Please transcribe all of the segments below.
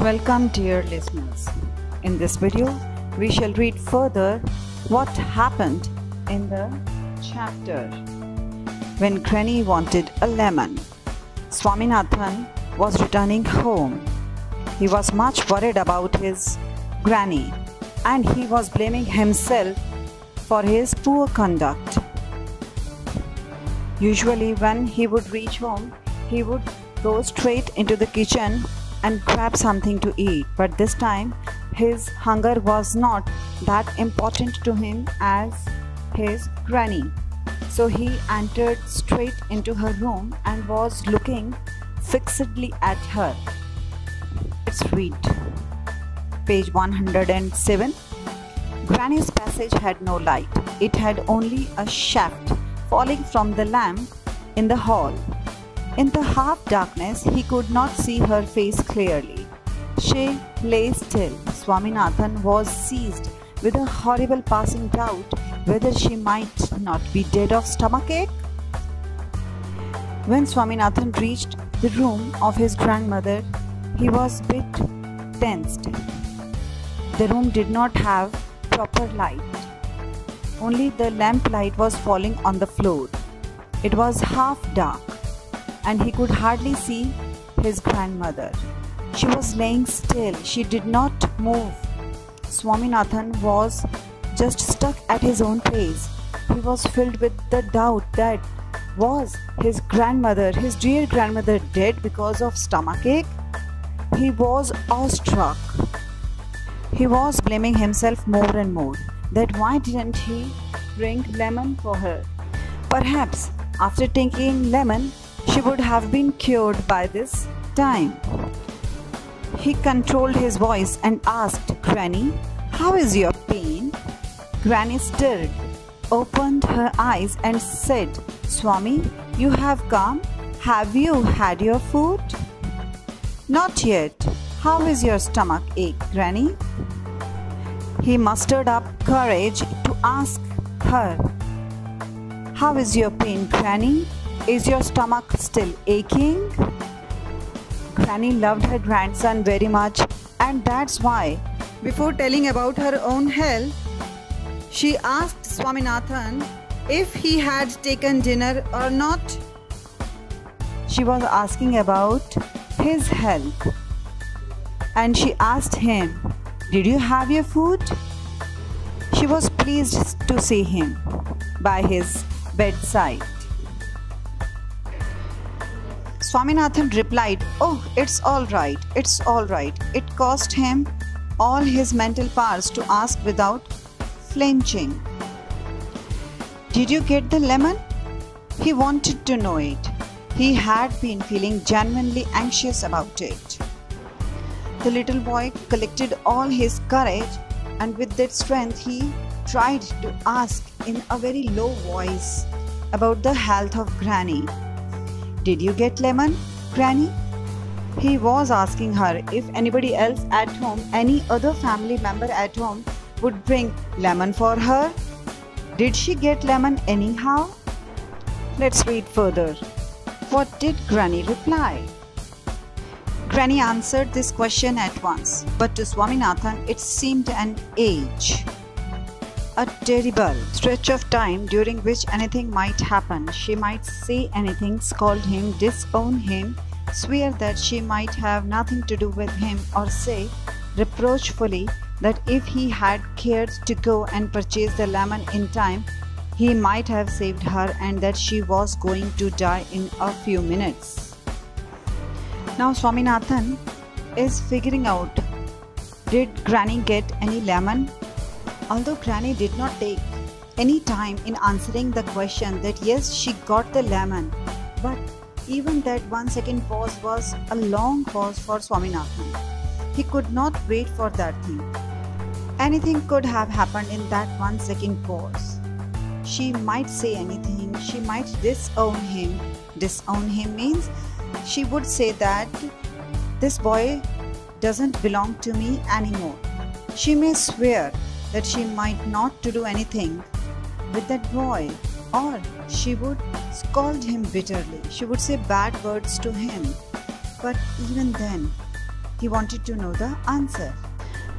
Welcome dear listeners. In this video, we shall read further what happened in the chapter When Granny Wanted a Lemon. Swaminathan was returning home. He was much worried about his granny and he was blaming himself for his poor conduct. Usually when he would reach home, he would go straight into the kitchen and grab something to eat, but this time his hunger was not that important to him as his granny. So he entered straight into her room and was looking fixedly at her. Let's read page 107. Granny's passage had no light. It had only a shaft falling from the lamp in the hall. In the half-darkness, he could not see her face clearly. She lay still. Swaminathan was seized with a horrible passing doubt whether she might not be dead of stomachache. When Swaminathan reached the room of his grandmother, he was a bit tensed. The room did not have proper light. Only the lamp light was falling on the floor. It was half dark, and he could hardly see his grandmother. She was laying still. She did not move. Swaminathan was just stuck at his own place. He was filled with the doubt that was his grandmother, his dear grandmother, dead because of stomachache? He was awestruck. He was blaming himself more and more, that why didn't he bring lemon for her? Perhaps after taking lemon, she would have been cured by this time. He controlled his voice and asked, "Granny, how is your pain?" Granny stirred, opened her eyes and said, "Swami, you have come? Have you had your food?" "Not yet. How is your stomach ache, Granny?" He mustered up courage to ask her, "How is your pain, Granny? Is your stomach still aching?" Granny loved her grandson very much, and that's why, before telling about her own health, she asked Swaminathan if he had taken dinner or not. She was asking about his health, and she asked him, "Did you have your food?" She was pleased to see him by his bedside. Swaminathan replied, "Oh, it's all right, it's all right." It cost him all his mental powers to ask without flinching, "Did you get the lemon?" He wanted to know it. He had been feeling genuinely anxious about it. The little boy collected all his courage, and with that strength he tried to ask in a very low voice about the health of Granny. "Did you get lemon, Granny?" He was asking her if anybody else at home, any other family member at home, would bring lemon for her. Did she get lemon anyhow? Let's read further. What did Granny reply? Granny answered this question at once, but to Swaminathan it seemed an age. A terrible stretch of time during which anything might happen. She might say anything, scold him, disown him, swear that she might have nothing to do with him, or say reproachfully that if he had cared to go and purchase the lemon in time, he might have saved her, and that she was going to die in a few minutes. Now Swaminathan is figuring out, did Granny get any lemon? Although Granny did not take any time in answering the question that yes, she got the lemon, but even that 1 second pause was a long pause for Swaminathan. He could not wait for that thing. Anything could have happened in that 1 second pause. She might say anything, she might disown him. Disown him means she would say that this boy doesn't belong to me anymore. She may swear that she might not to do anything with that boy, or she would scold him bitterly. She would say bad words to him. But even then, He wanted to know the answer.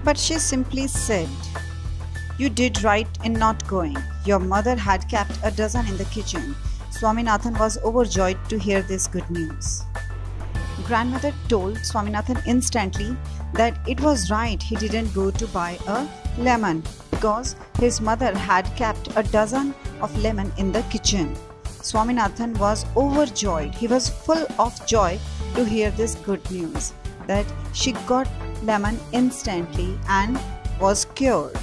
But she simply said, "You did right in not going. Your mother had kept a dozen in the kitchen." Swaminathan was overjoyed to hear this good news. Grandmother told Swaminathan instantly that it was right he didn't go to buy a lemon because his mother had kept a dozen of lemon in the kitchen. Swaminathan was overjoyed. He was full of joy to hear this good news that she got lemon instantly and was cured.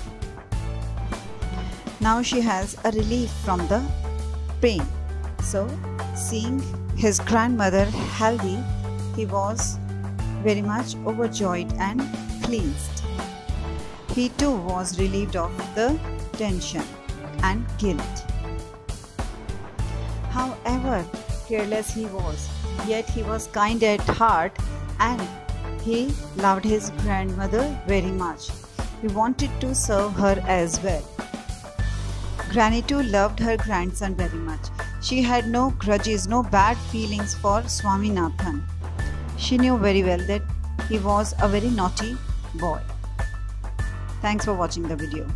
Now she has a relief from the pain. So, seeing his grandmother healthy, he was very much overjoyed and pleased. He too was relieved of the tension and guilt. However careless he was, yet he was kind at heart and he loved his grandmother very much. He wanted to serve her as well. Granny too loved her grandson very much. She had no grudges, no bad feelings for Swaminathan. She knew very well that he was a very naughty boy. Thanks for watching the video.